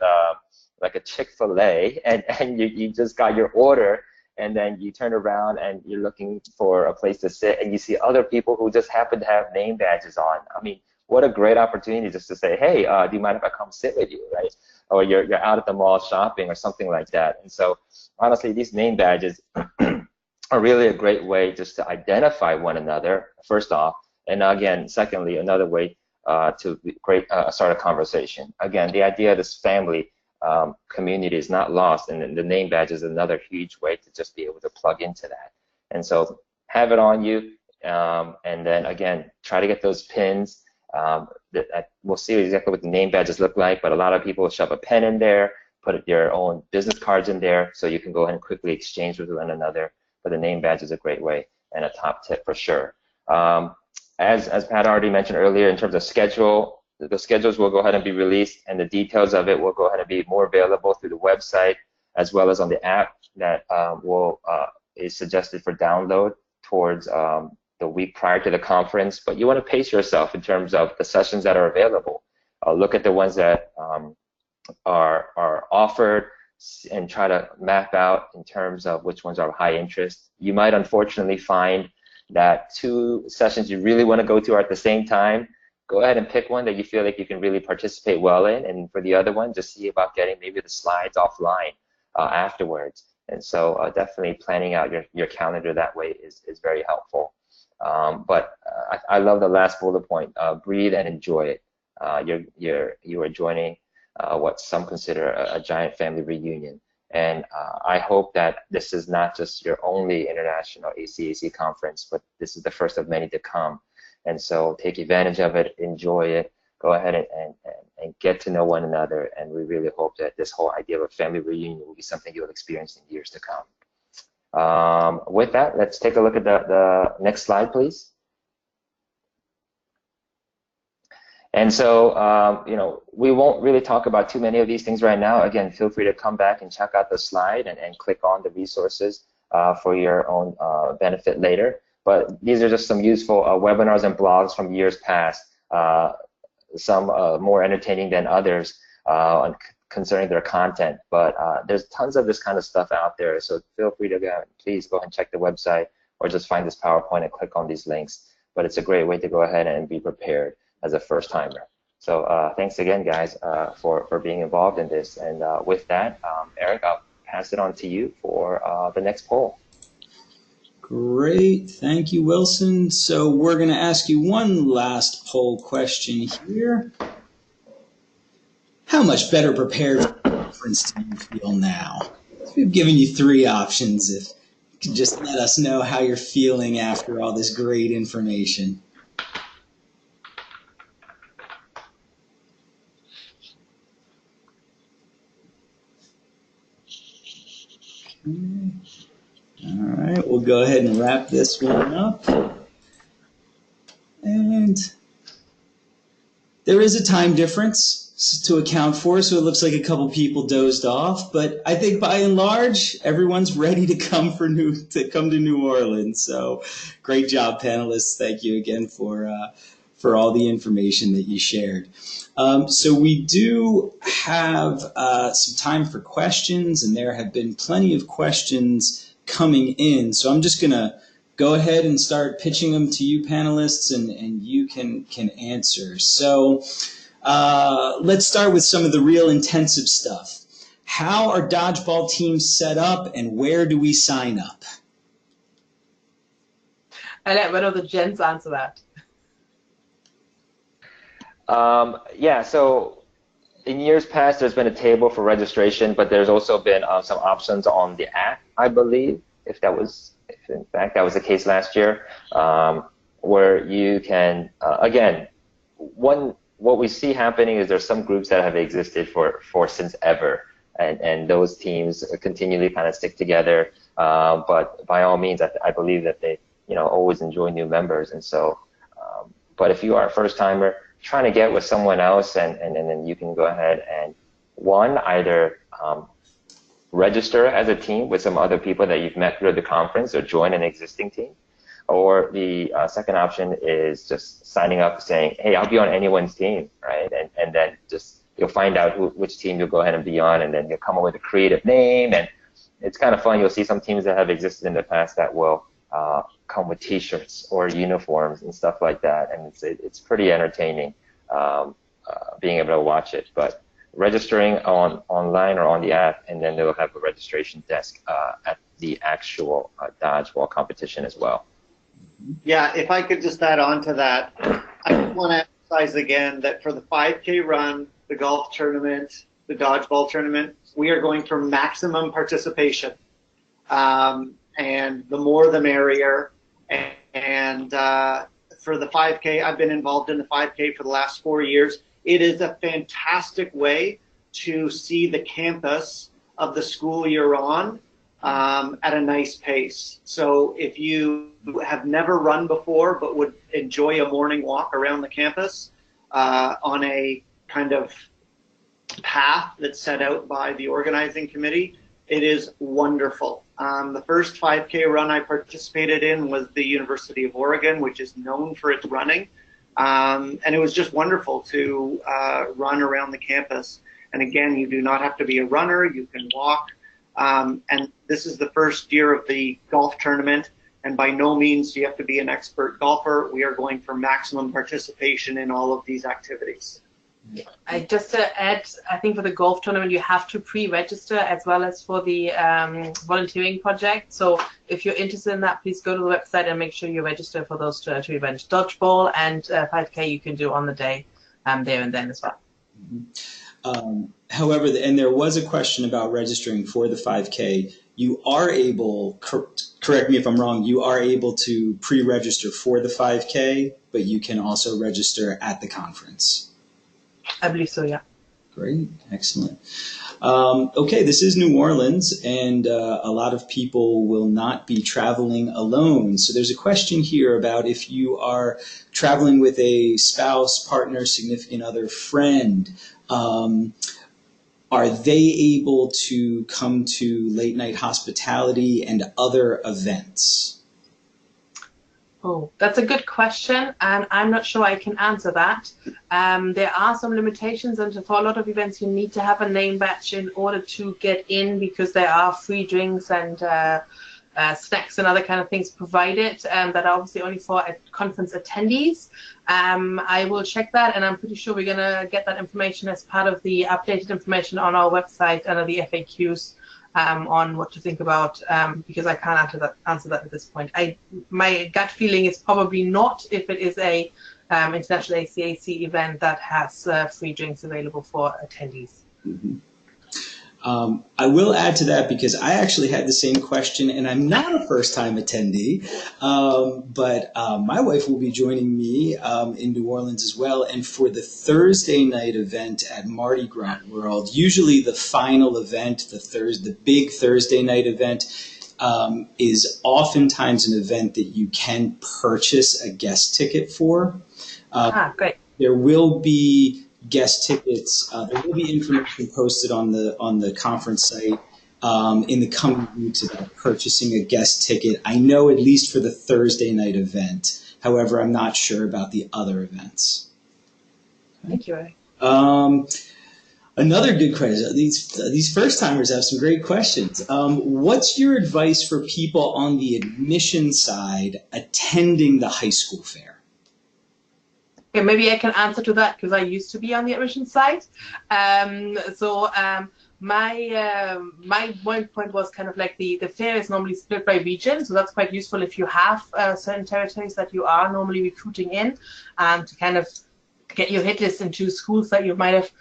like a Chick-fil-A and you just got your order, and then you turn around and you're looking for a place to sit, and you see other people who just happen to have name badges on. I mean, what a great opportunity just to say, hey, do you mind if I come sit with you, right? Or you're out at the mall shopping or something like that. And so honestly, these name badges are really a great way just to identify one another, first off. And again, secondly, another way to start a conversation. Again, the idea of this family community is not lost, and the name badge is another huge way to just be able to plug into that. And so have it on you, and then again, try to get those pins. We'll see exactly what the name badges look like, but a lot of people shove a pen in there, put their own business cards in there, so you can go ahead and quickly exchange with one another. But the name badge is a great way and a top tip for sure. As Pat already mentioned earlier, in terms of schedule, the schedules will go ahead and be released, and the details of it will go ahead and be more available through the website as well as on the app that is suggested for download towards the week prior to the conference, but you want to pace yourself in terms of the sessions that are available. Look at the ones that are offered and try to map out in terms of which ones are of high interest. You might unfortunately find that 2 sessions you really want to go to are at the same time. Go ahead and pick one that you feel like you can really participate well in, and for the other one, just see about getting maybe the slides offline afterwards. And so definitely planning out your calendar that way is very helpful. But I love the last bullet point, breathe and enjoy it. You are joining what some consider a giant family reunion. And I hope that this is not just your only International ACAC conference, but this is the first of many to come. And so take advantage of it, enjoy it, go ahead and get to know one another. And we really hope that this whole idea of a family reunion will be something you'll experience in years to come. With that, let's take a look at the next slide, please. And so, you know, we won't really talk about too many of these things right now. Again, feel free to come back and check out the slide and click on the resources for your own benefit later. But these are just some useful webinars and blogs from years past, some more entertaining than others concerning their content. But there's tons of this kind of stuff out there, so feel free to please go ahead and check the website or just find this PowerPoint and click on these links. But it's a great way to go ahead and be prepared as a first-timer. So thanks again, guys, for being involved in this. And with that, Eric, I'll pass it on to you for the next poll. Great, thank you, Wilson. So we're going to ask you one last poll question here. How much better prepared for the conference do you feel now? We've given you 3 options. If you could just let us know how you're feeling after all this great information. Okay. All right, we'll go ahead and wrap this one up. And there is a time difference to account for, so it looks like a couple people dozed off, but I think by and large, everyone's ready to come to New Orleans. So great job, panelists. Thank you again for all the information that you shared. So we do have some time for questions, and there have been plenty of questions coming in. So I'm just going to go ahead and start pitching them to you panelists, and you can answer. So let's start with some of the real intensive stuff. How are dodgeball teams set up, and where do we sign up? I let one of the gents answer that. Yeah, so in years past, there's been a table for registration, but there's also been some options on the app, I believe, if in fact that was the case last year, where you can, again, what we see happening is there's some groups that have existed for since ever, and those teams continually kind of stick together, but by all means, I believe that they, always enjoy new members, and so, but if you are a first-timer, trying to get with someone else, and then you can go ahead and either register as a team with some other people that you've met through the conference, or join an existing team. Or the second option is just signing up saying, hey, I'll be on anyone's team, right? And then just you'll find out which team you'll go ahead and be on, and then you'll come up with a creative name. And it's kind of fun. You'll see some teams that have existed in the past that will come with T-shirts or uniforms and stuff like that, and it's pretty entertaining being able to watch it. But registering online or on the app, and then they'll have a registration desk at the actual dodgeball competition as well. Yeah, if I could just add on to that, I just want to emphasize again that for the 5K run, the golf tournament, the dodgeball tournament, we are going for maximum participation. And the more the merrier. And for the 5K, I've been involved in the 5K for the last 4 years. It is a fantastic way to see the campus of the school you're on at a nice pace. So if you have never run before but would enjoy a morning walk around the campus on a kind of path that's set out by the organizing committee, it is wonderful. The first 5K run I participated in was the University of Oregon, which is known for its running. And it was just wonderful to run around the campus. And again, you do not have to be a runner, you can walk. And this is the first year of the golf tournament. And by no means do you have to be an expert golfer. We are going for maximum participation in all of these activities. Just to add, I think for the golf tournament, you have to pre-register as well as for the volunteering project. So if you're interested in that, please go to the website and make sure you register for those two events. Dodgeball and 5K you can do on the day there and then as well. However, and there was a question about registering for the 5K. You are able, correct me if I'm wrong, you are able to pre-register for the 5K, but you can also register at the conference. I believe so, yeah. Great, excellent. Okay, this is New Orleans, and a lot of people will not be traveling alone. So there's a question here about if you are traveling with a spouse, partner, significant other, friend, are they able to come to late night hospitality and other events? Oh, that's a good question, and I'm not sure I can answer that. There are some limitations, and for a lot of events, you need to have a name badge in order to get in, because there are free drinks and snacks and other kind of things provided that are obviously only for conference attendees. I will check that, and I'm pretty sure we're going to get that information as part of the updated information on our website under the FAQs. On what to think about, because I can't answer that at this point. My gut feeling is probably not, if it is a International ACAC event that has free drinks available for attendees. Mm-hmm. I will add to that, because I actually had the same question, and I'm not a first-time attendee, but my wife will be joining me in New Orleans as well. And for the Thursday night event at Mardi Gras World, usually the final event, the big Thursday night event, is oftentimes an event that you can purchase a guest ticket for. Great. There will be guest tickets. There will be information posted on the conference site in the coming weeks about purchasing a guest ticket. I know at least for the Thursday night event. However, I'm not sure about the other events. Thank you, Ray. Another good question. These first timers have some great questions. What's your advice for people on the admission side attending the high school fair? Okay, maybe I can answer to that, because I used to be on the admission side. My one point was kind of like the fair is normally split by region, so that's quite useful if you have certain territories that you are normally recruiting in, to kind of get your hit list into schools that you might have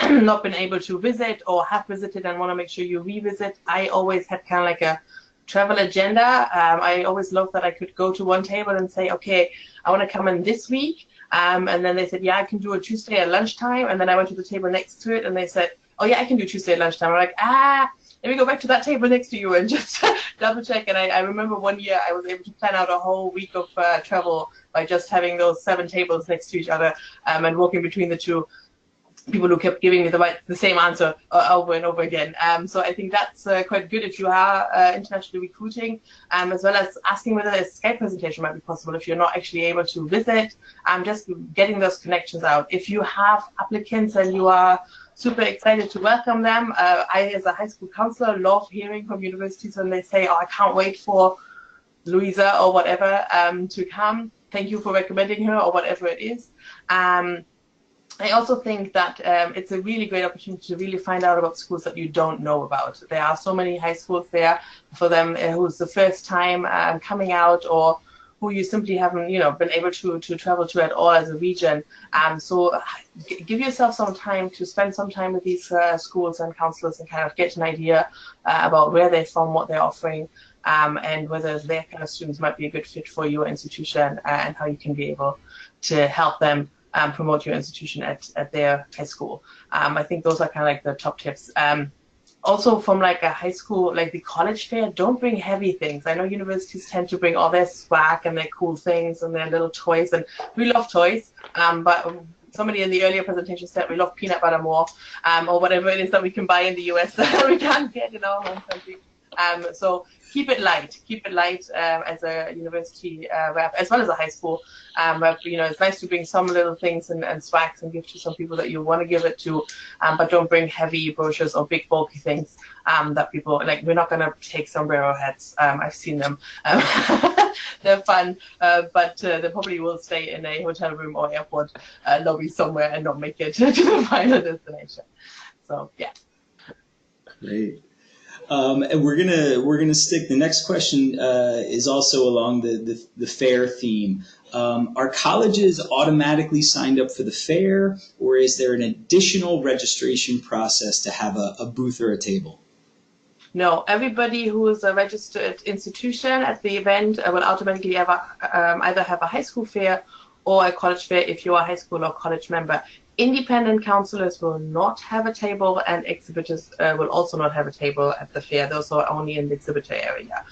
not been able to visit or have visited and want to make sure you revisit. I always had kind of like a travel agenda. I always loved that I could go to one table and say, okay, I want to come in this week. And then they said, yeah, I can do a Tuesday at lunchtime. And then I went to the table next to it, and they said, oh, yeah, I can do Tuesday at lunchtime. I'm like, let me go back to that table next to you and just double check. And I remember one year I was able to plan out a whole week of travel by just having those 7 tables next to each other and walking between the two people who kept giving me the same answer over and over again. So I think that's quite good if you are internationally recruiting, as well as asking whether a Skype presentation might be possible if you're not actually able to visit. Just getting those connections out. If you have applicants and you are super excited to welcome them, I, as a high school counselor, love hearing from universities when they say, oh, I can't wait for Louisa or whatever to come. Thank you for recommending her, or whatever it is. I also think that it's a really great opportunity to really find out about schools that you don't know about. There are so many high schools there for them who's the first time coming out, or who you simply haven't, been able to travel to at all as a region. So give yourself some time to spend some time with these schools and counselors and kind of get an idea about where they're from, what they're offering, and whether their kind of students might be a good fit for your institution, and how you can be able to help them promote your institution at their high school. I think those are kind of like the top tips. Also, from like a high school, like the college fair, don't bring heavy things. I know universities tend to bring all their swag and their cool things and their little toys, and we love toys, but somebody in the earlier presentation said we love peanut butter more, or whatever it is that we can buy in the US that we can't get in our home country. So keep it light. Keep it light as a university rep, as well as a high school rep. It's nice to bring some little things and swags and give to some people that you want to give it to, but don't bring heavy brochures or big bulky things that people like. We're not going to take sombrero hats. I've seen them. They're fun, but they probably will stay in a hotel room or airport lobby somewhere and not make it to the final destination. So yeah. Great. And we're gonna stick. The next question is also along the fair theme. Are colleges automatically signed up for the fair, or is there an additional registration process to have a booth or a table? No, everybody who is a registered institution at the event will automatically either have a high school fair or a college fair if you are a high school or college member. Independent counselors will not have a table, and exhibitors will also not have a table at the fair. Those are only in the exhibitor area.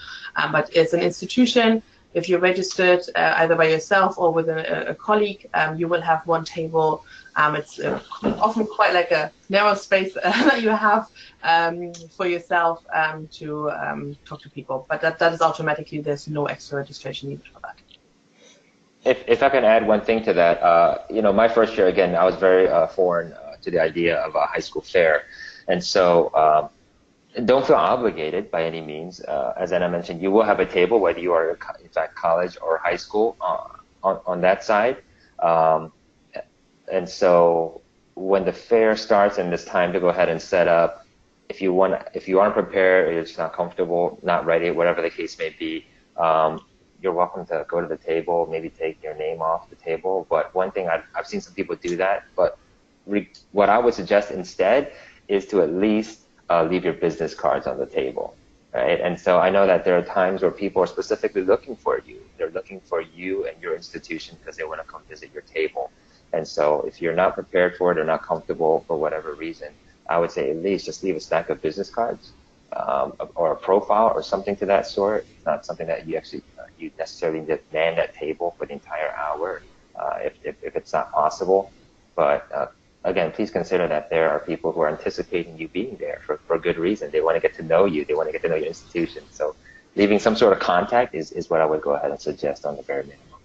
But as an institution, if you're registered either by yourself or with a colleague, you will have one table. It's often quite like a narrow space that you have for yourself to talk to people. But that is automatically, there's no extra registration needed for that. If I can add one thing to that, my first year, again, I was very foreign to the idea of a high school fair. And so don't feel obligated by any means. As Anna mentioned, you will have a table, whether you are in fact college or high school on that side. And so when the fair starts and it's time to go ahead and set up, if you aren't prepared, or you're just not comfortable, not ready, whatever the case may be, you're welcome to go to the table, maybe take your name off the table. But one thing I've seen some people do that, but what I would suggest instead is to at least leave your business cards on the table, right? And so I know that there are times where people are specifically looking for you. They're looking for you and your institution because they want to come visit your table. And so if you're not prepared for it or not comfortable for whatever reason, I would say at least just leave a stack of business cards or a profile or something to that sort. It's not something that you actually you necessarily need to man that table for the entire hour if it's not possible. But again, please consider that there are people who are anticipating you being there for good reason. They want to get to know you. They want to get to know your institution. So leaving some sort of contact is what I would go ahead and suggest on the very minimum.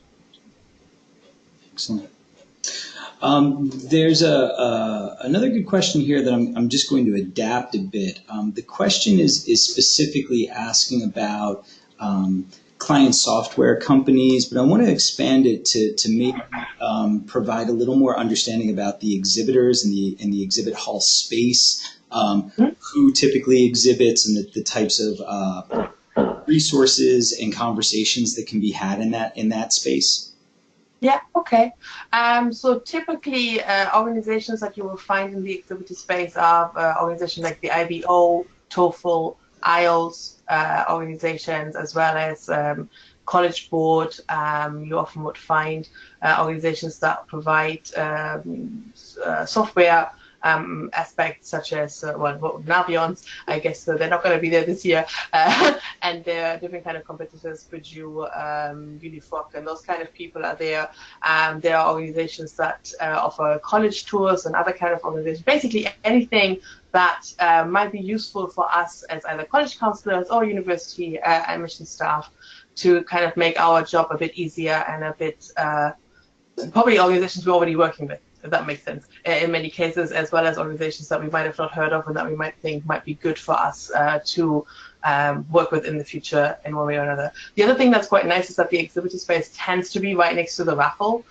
Excellent. There's another good question here that I'm just going to adapt a bit. The question is specifically asking about client software companies, but I want to expand it to maybe provide a little more understanding about the exhibitors and the exhibit hall space, who typically exhibits, and the types of resources and conversations that can be had in that space. Yeah, okay. So typically organizations that you will find in the exhibitor space are organizations like the IBO, TOEFL, IELTS organizations, as well as College Board. You often would find organizations that provide software aspects such as Navions. I guess they're not going to be there this year, and there are different kind of competitors, Purdue, Unifoc, and those kind of people are there. There are organizations that offer college tours and other kind of organizations. Basically anything that might be useful for us as either college counselors or university admission staff to kind of make our job a bit easier and a bit probably organizations we're already working with, if that makes sense, in many cases, as well as organizations that we might have not heard of and that we might think might be good for us to work with in the future in one way or another. The other thing that's quite nice is that the exhibitor space tends to be right next to the raffle.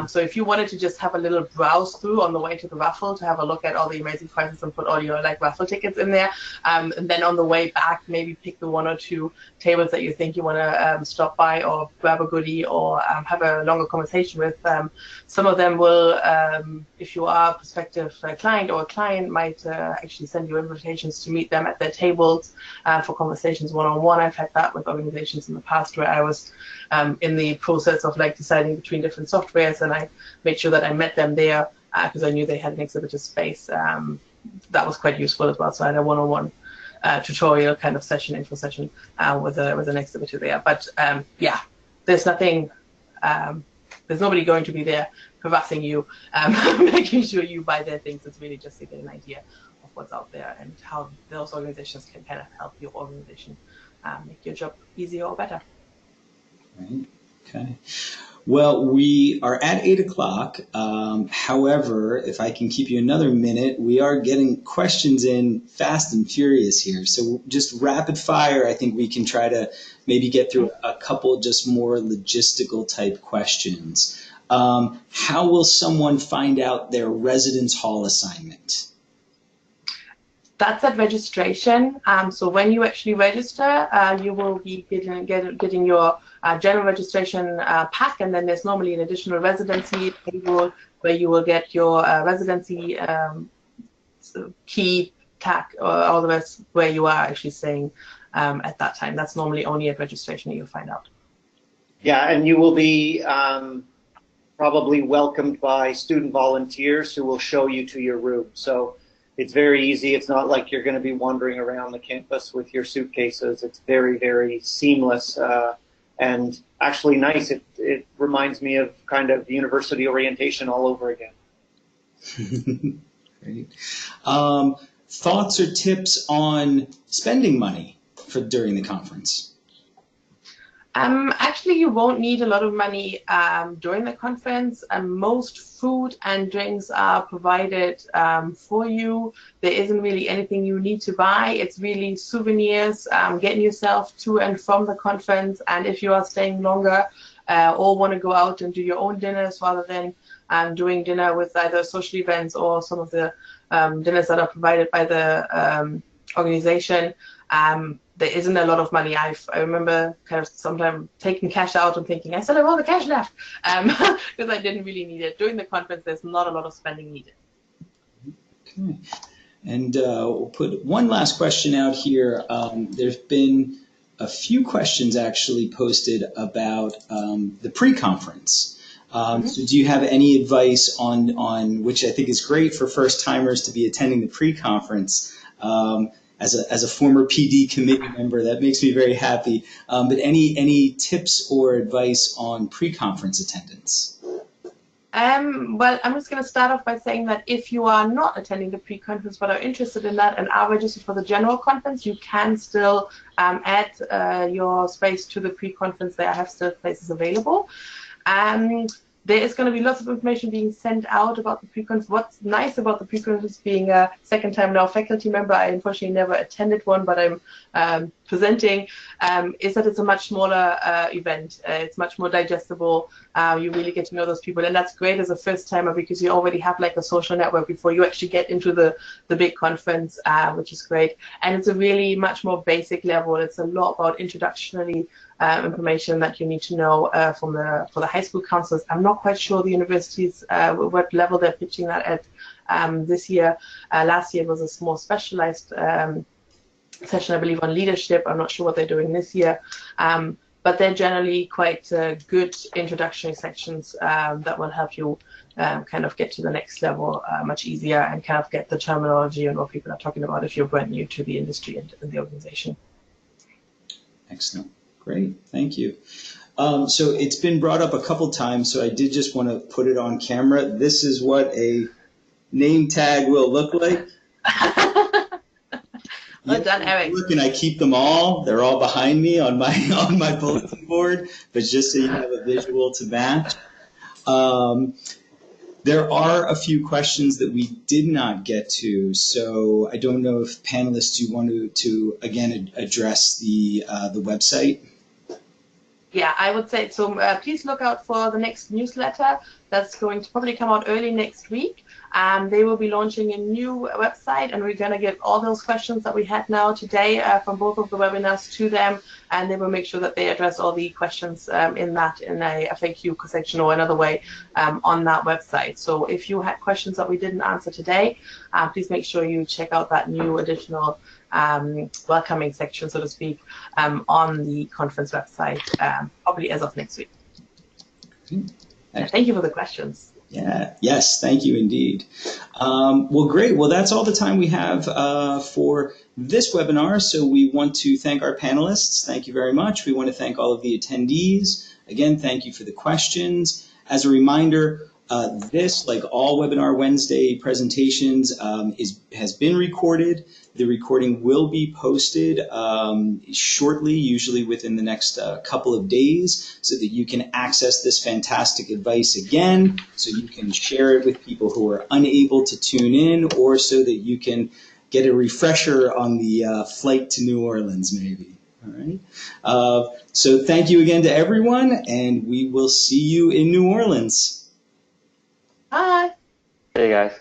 So if you wanted to just have a little browse through on the way to the raffle to have a look at all the amazing prizes and put all your raffle tickets in there, and then on the way back maybe pick the one or two tables that you think you want to stop by or grab a goodie or have a longer conversation with. Some of them will, if you are a prospective client or a client, might actually send you invitations to meet them at their tables for conversations one-on-one. I've had that with organizations in the past where I was in the process of deciding between different softwares, and I made sure that I met them there because I knew they had an exhibitor space. That was quite useful as well. So I had a one-on-one tutorial kind of session, info session with an exhibitor there. But yeah, there's nothing. There's nobody going to be there harassing you, making sure you buy their things. It's really just to get an idea of what's out there and how those organizations can kind of help your organization make your job easier or better. Right. Okay. Well, we are at 8 o'clock. However, if I can keep you another minute, we are getting questions in fast and furious here. So just rapid fire, I think we can try to maybe get through a couple just more logistical type questions. How will someone find out their residence hall assignment? That's at registration. So when you actually register, you will be getting your general registration pack, and then there's normally an additional residency table where you will get your residency key tag or all the rest where you are actually staying at that time. That's normally only at registration that you'll find out. Yeah, and you will be probably welcomed by student volunteers who will show you to your room. So it's very easy. It's not like you're going to be wandering around the campus with your suitcases. It's very, very seamless and actually nice. It reminds me of kind of university orientation all over again. Great. Thoughts or tips on spending money during the conference? Actually, you won't need a lot of money during the conference. Most food and drinks are provided for you. There isn't really anything you need to buy. It's really souvenirs, getting yourself to and from the conference. And if you are staying longer or want to go out and do your own dinners rather than doing dinner with either social events or some of the dinners that are provided by the organization, there isn't a lot of money. I remember kind of sometimes taking cash out and thinking, I still have all the cash left, because I didn't really need it. During the conference, there's not a lot of spending needed. Okay. And we'll put one last question out here. There's been a few questions actually posted about the pre-conference. So do you have any advice on which I think is great for first-timers to be attending the pre-conference? As a former PD committee member, that makes me very happy. But any tips or advice on pre-conference attendance? Well, I'm just going to start off by saying that if you are not attending the pre-conference but are interested in that and are registered for the general conference, you can still add your space to the pre-conference. There have still places available. There is going to be lots of information being sent out about the pre-conference. What's nice about the pre-conference, being a second-time now faculty member, I unfortunately never attended one, but I'm presenting, is that it's a much smaller event. It's much more digestible. You really get to know those people, and that's great as a first-timer because you already have like a social network before you actually get into the big conference, which is great. And it's a really much more basic level. It's a lot about introductory information that you need to know for the high school counselors. I'm not quite sure the universities what level they're pitching that at this year. Last year it was a more specialized session, I believe, on leadership. I'm not sure what they're doing this year. But they're generally quite good introductory sections that will help you kind of get to the next level much easier and kind of get the terminology and what people are talking about if you're brand new to the industry and the organization. Excellent. Great. Thank you. So it's been brought up a couple times, so I did just want to put it on camera. This is what a name tag will look like. Well done, Eric. Look, and I keep them all. They're all behind me on my bulletin board, but just so you have a visual to match. There are a few questions that we did not get to, so I don't know if panelists, you want to again address the website. Yeah, I would say so. Please look out for the next newsletter that's going to probably come out early next week. They will be launching a new website, and we're going to get all those questions that we had now today from both of the webinars to them, and they will make sure that they address all the questions in a FAQ section or another way on that website. So if you had questions that we didn't answer today, please make sure you check out that new additional welcoming section, so to speak, on the conference website, probably as of next week. Thank you for the questions. Yeah. Yes. Thank you indeed. Well, great. Well, that's all the time we have for this webinar. So we want to thank our panelists. Thank you very much. We want to thank all of the attendees. Again, thank you for the questions. As a reminder, This, like all Webinar Wednesday presentations, has been recorded. The recording will be posted shortly, usually within the next couple of days, so that you can access this fantastic advice again, so you can share it with people who are unable to tune in, or so that you can get a refresher on the flight to New Orleans, maybe. All right. So thank you again to everyone, and we will see you in New Orleans. Bye. Hey guys.